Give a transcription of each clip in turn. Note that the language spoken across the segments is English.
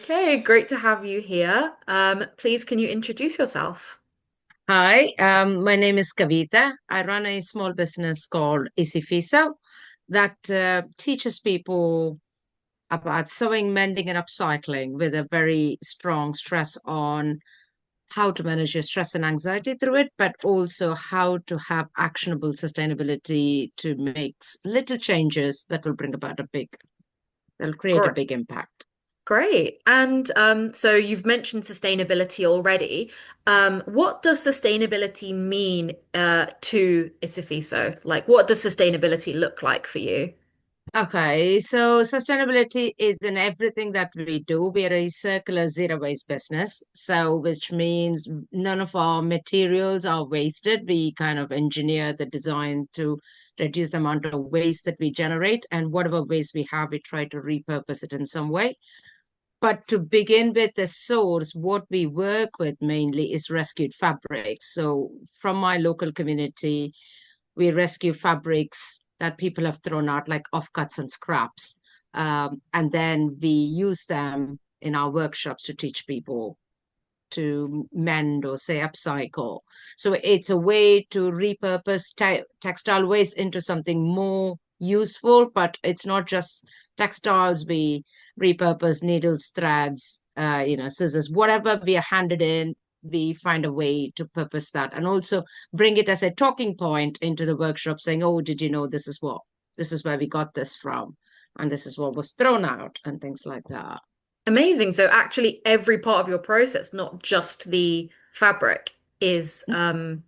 Okay, great to have you here. Please, can you introduce yourself? Hi, my name is Kavitha. I run a small business called Isifisa that teaches people about sewing, mending, and upcycling with a very strong stress on how to manage your stress and anxiety through it, but also how to have actionable sustainability to make little changes that will bring about that'll create a Great. big impact. Great. And so you've mentioned sustainability already. What does sustainability mean to Isifiso? Like, what does sustainability look like for you? Okay, so sustainability is in everything that we do. We are a circular zero waste business. So, which means none of our materials are wasted. We kind of engineer the design to reduce the amount of waste that we generate. And whatever waste we have, we try to repurpose it in some way. But to begin with, the source, what we work with mainly is rescued fabrics. So, from my local community, we rescue fabrics that people have thrown out, like offcuts and scraps. And then we use them in our workshops to teach people to mend or say upcycle. So it's a way to repurpose textile waste into something more useful, but it's not just textiles. We repurpose needles, threads, scissors, whatever we are handed in. We find a way to purpose that and also bring it as a talking point into the workshop saying, oh, did you know this is where we got this from? And this is what was thrown out and things like that. Amazing. So actually every part of your process, not just the fabric, is rehomed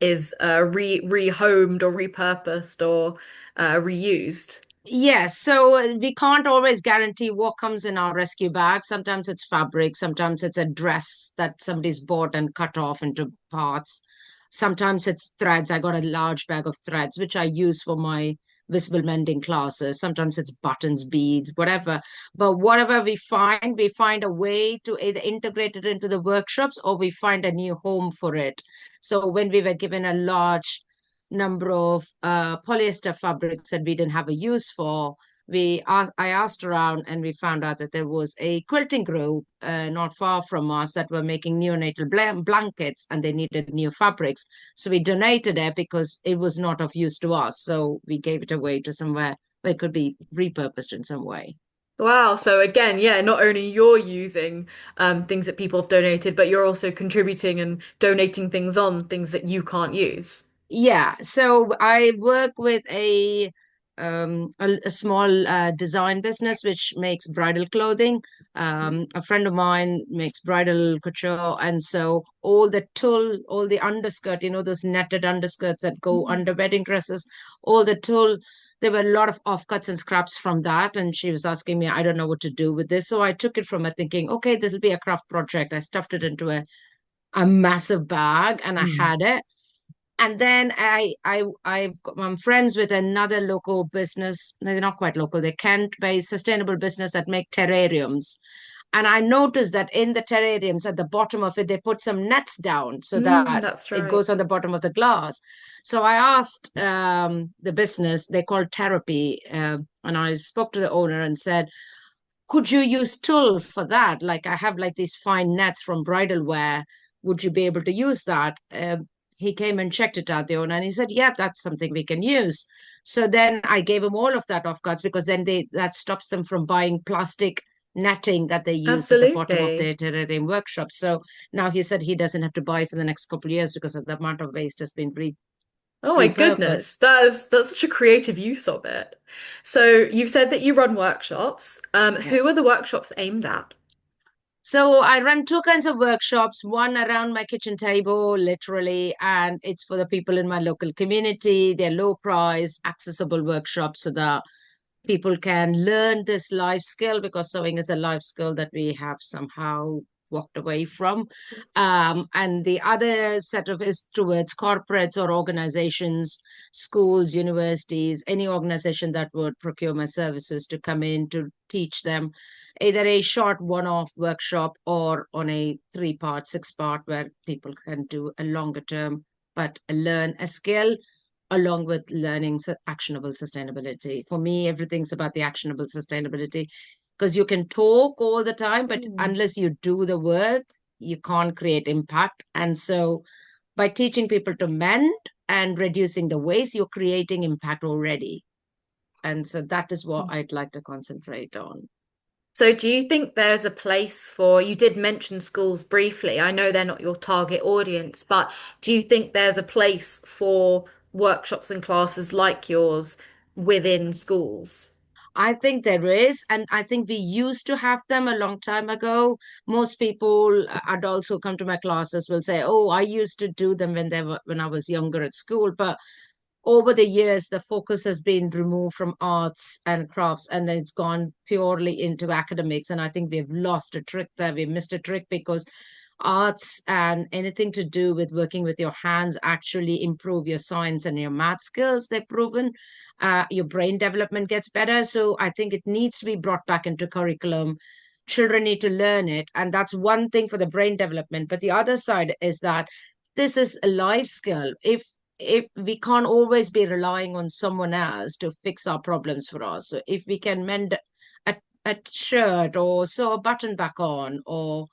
or repurposed or reused. Yes, so we can't always guarantee what comes in our rescue bag. Sometimes it's fabric, sometimes it's a dress that somebody's bought and cut off into parts. Sometimes it's threads. I got a large bag of threads, which I use for my visible mending classes. Sometimes it's buttons, beads, whatever. But whatever we find a way to either integrate it into the workshops or we find a new home for it. So when we were given a large number of polyester fabrics that we didn't have a use for. I asked around and we found out that there was a quilting group not far from us that were making neonatal blankets and they needed new fabrics. So we donated it because it was not of use to us. So we gave it away to somewhere where it could be repurposed in some way. Wow. So again, yeah, not only you're using things that people have donated, but you're also contributing and donating things on things that you can't use. Yeah, so I work with a small design business which makes bridal clothing. A friend of mine makes bridal couture, and so all the tulle, all the underskirt, those netted underskirts that go Mhm. under wedding dresses, all the tulle. There were a lot of offcuts and scraps from that, and she was asking me, I don't know what to do with this. So I took it from her thinking, okay, this will be a craft project. I stuffed it into a massive bag and I Mm. had it. And then I'm friends with another local business. No, they're not quite local. They're Kent-based sustainable business that make terrariums. And I noticed that in the terrariums at the bottom of it, they put some nets down so Mm, that that's it right. goes on the bottom of the glass. So I asked the business, they call therapy, and I spoke to the owner and said, could you use tulle for that? Like I have like these fine nets from bridal wear. Would you be able to use that? He came and checked it out, the owner, and he said, yeah, that's something we can use. So then I gave him all of that off guards because then that stops them from buying plastic netting that they use at the bottom of Absolutely. their terrarium workshop. So now he said he doesn't have to buy for the next couple of years because of the amount of waste has been Oh my repurposed. goodness, that's such a creative use of it. So you've said that you run workshops. Yeah. Who are the workshops aimed at? So I run two kinds of workshops, one around my kitchen table, literally, and it's for the people in my local community. They're low price, accessible workshops so that people can learn this life skill because sewing is a life skill that we have somehow walked away from. And the other set of is towards corporates or organizations, schools, universities, any organization that would procure my services to come in to teach them either a short one-off workshop or on a three-part, six-part where people can do a longer term but learn a skill along with learning actionable sustainability. For me, everything's about the actionable sustainability. because you can talk all the time, but Mm. unless you do the work, you can't create impact. And so by teaching people to mend and reducing the waste, you're creating impact already. And so that is what I'd like to concentrate on. So, do you think there's a place for, you did mention schools briefly. I know they're not your target audience, but do you think there's a place for workshops and classes like yours within schools? I think there is, and I think we used to have them a long time ago. Most people, adults who come to my classes, will say, "Oh, I used to do them when I was younger at school." But over the years, the focus has been removed from arts and crafts, and then it's gone purely into academics. And I think we've lost a trick there. We missed a trick because arts and anything to do with working with your hands actually improve your science and your math skills. They've proven your brain development gets better. So I think it needs to be brought back into curriculum. Children need to learn it, and that's one thing for the brain development. But the other side is that this is a life skill. If we can't always be relying on someone else to fix our problems for us. So if we can mend a shirt or sew a button back on, or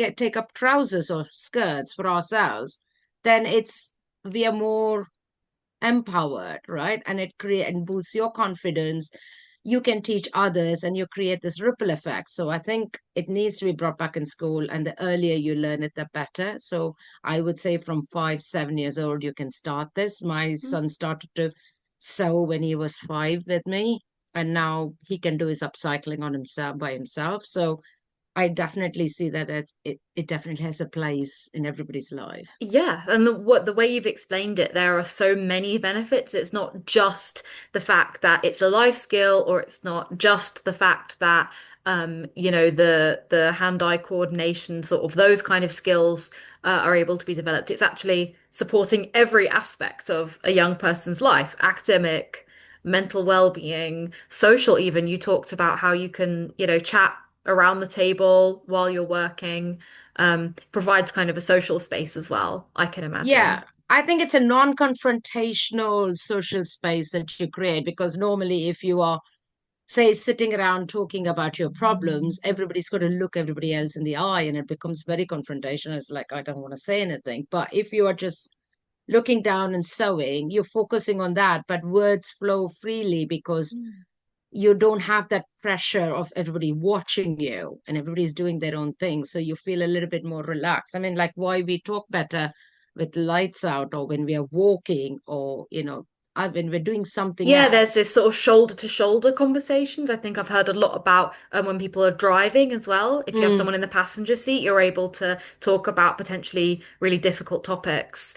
take up trousers or skirts for ourselves, then it's we are more empowered, right? And it create and boosts your confidence. You can teach others and you create this ripple effect. So I think it needs to be brought back in school, and the earlier you learn it, the better. So I would say from 5, 7 years old, you can start this. My son started to sew when he was 5 with me, and now he can do his upcycling on himself by himself. So I definitely see that it definitely has a place in everybody's life. Yeah, and the way you've explained it, there are so many benefits. It's not just the fact that it's a life skill, or it's not just the fact that the hand-eye coordination, sort of those kind of skills are able to be developed. It's actually supporting every aspect of a young person's life, academic, mental well-being, social even. You talked about how you can, chat around the table while you're working, provides kind of a social space as well, I can Yeah, imagine. I think it's a non-confrontational social space that you create, because normally if you are, say, sitting around talking about your problems, everybody's got to look everybody else in the eye, and it becomes very confrontational. It's like, I don't want to say anything. But if you are just looking down and sewing, you're focusing on that, but words flow freely because Mm. you don't have that pressure of everybody watching you and everybody's doing their own thing. So you feel a little bit more relaxed. I mean, like why we talk better with lights out, or when we are walking, or, when we're doing something Yeah, there's this else. sort of shoulder to shoulder conversations. I think I've heard a lot about when people are driving as well. If you have Mm, someone in the passenger seat, you're able to talk about potentially really difficult topics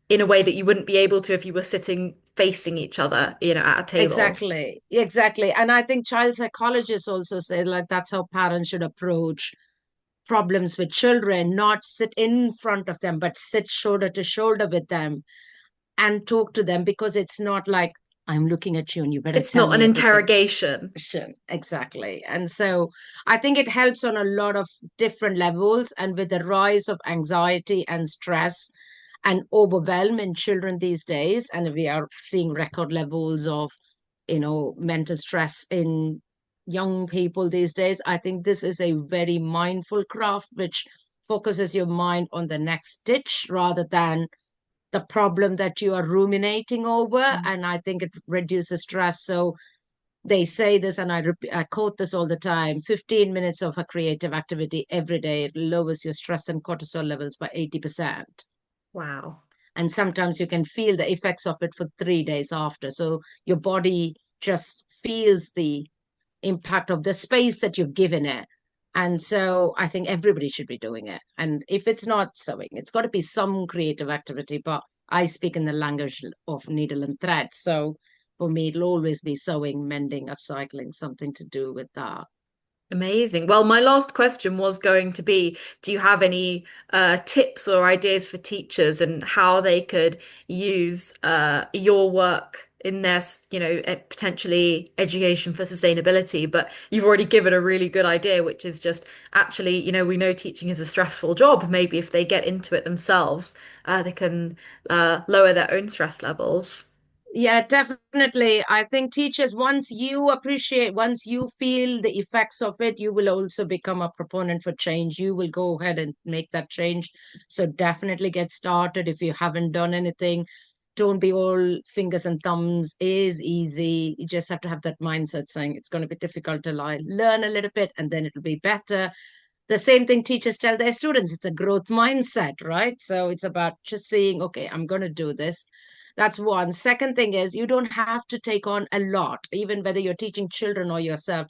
in a way that you wouldn't be able to if you were sitting facing each other, at a table. exactly. Exactly. And I think child psychologists also say like that's how parents should approach problems with children, not sit in front of them, but sit shoulder to shoulder with them and talk to them, because it's not like I'm looking at you and you better It's tell not an me everything. interrogation. Exactly. And so I think it helps on a lot of different levels. And with the rise of anxiety and stress and overwhelm in children these days, and we are seeing record levels of, mental stress in young people these days, I think this is a very mindful craft which focuses your mind on the next stitch rather than the problem that you are ruminating over. Mm. And I think it reduces stress. So they say this, and I quote this all the time: 15 minutes of a creative activity every day lowers your stress and cortisol levels by 80%. Wow. And sometimes you can feel the effects of it for 3 days after. So your body just feels the impact of the space that you've given it. And so I think everybody should be doing it. And if it's not sewing, it's got to be some creative activity. But I speak in the language of needle and thread. So for me, it'll always be sewing, mending, upcycling, something to do with that. Amazing. Well, my last question was going to be, do you have any tips or ideas for teachers and how they could use your work in their, potentially education for sustainability? But you've already given a really good idea, which is just actually, we know teaching is a stressful job. Maybe if they get into it themselves, they can lower their own stress levels. Yeah, definitely. I think teachers, once you appreciate, once you feel the effects of it, you will also become a proponent for change. You will go ahead and make that change. So definitely get started if you haven't done anything. Don't be all fingers and thumbs. It is easy. You just have to have that mindset saying it's going to be difficult to learn a little bit and then it'll be better. The same thing teachers tell their students. It's a growth mindset, right? So it's about just saying, okay, I'm going to do this. That's one. Second thing is you don't have to take on a lot, even whether you're teaching children or yourself.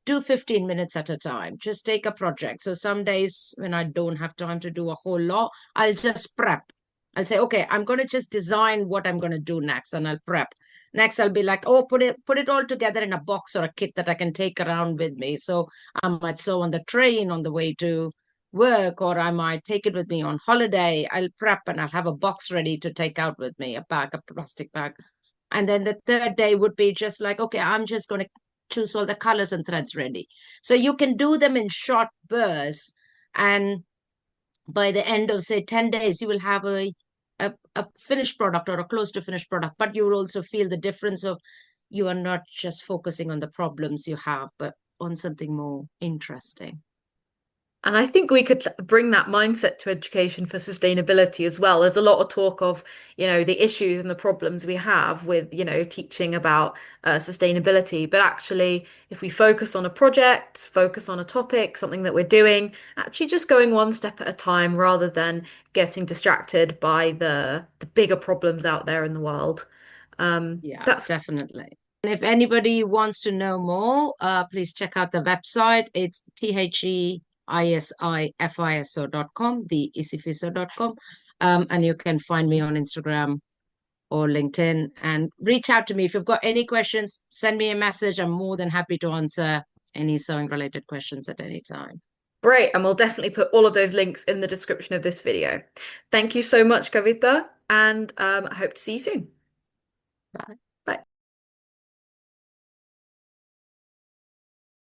Do 15 minutes at a time. Just take a project. So some days when I don't have time to do a whole lot, I'll just prep. I'll say, okay, I'm going to just design what I'm going to do next and I'll prep. Next, I'll be like, oh, put it all together in a box or a kit that I can take around with me. So I might sew on the train on the way to work, or I might take it with me on holiday. I'll prep and I'll have a box ready to take out with me, a bag, a plastic bag. And then the third day would be just like, okay, I'm just going to choose all the colors and threads ready. So you can do them in short bursts. And by the end of, say, 10 days, you will have a finished product or a close to finished product, but you will also feel the difference of you are not just focusing on the problems you have, but on something more interesting. And I think we could bring that mindset to education for sustainability as well. There's a lot of talk of, the issues and the problems we have with, teaching about sustainability. But actually, if we focus on a project, focus on a topic, something that we're doing, actually just going one step at a time rather than getting distracted by the bigger problems out there in the world. Yeah, That's definitely. And if anybody wants to know more, please check out the website. It's theisifiso.com, theisifiso.com. And you can find me on Instagram or LinkedIn and reach out to me. If you've got any questions, send me a message. I'm more than happy to answer any sewing related questions at any time. great. And we'll definitely put all of those links in the description of this video. Thank you so much, Kavitha, and I hope to see you soon. Bye.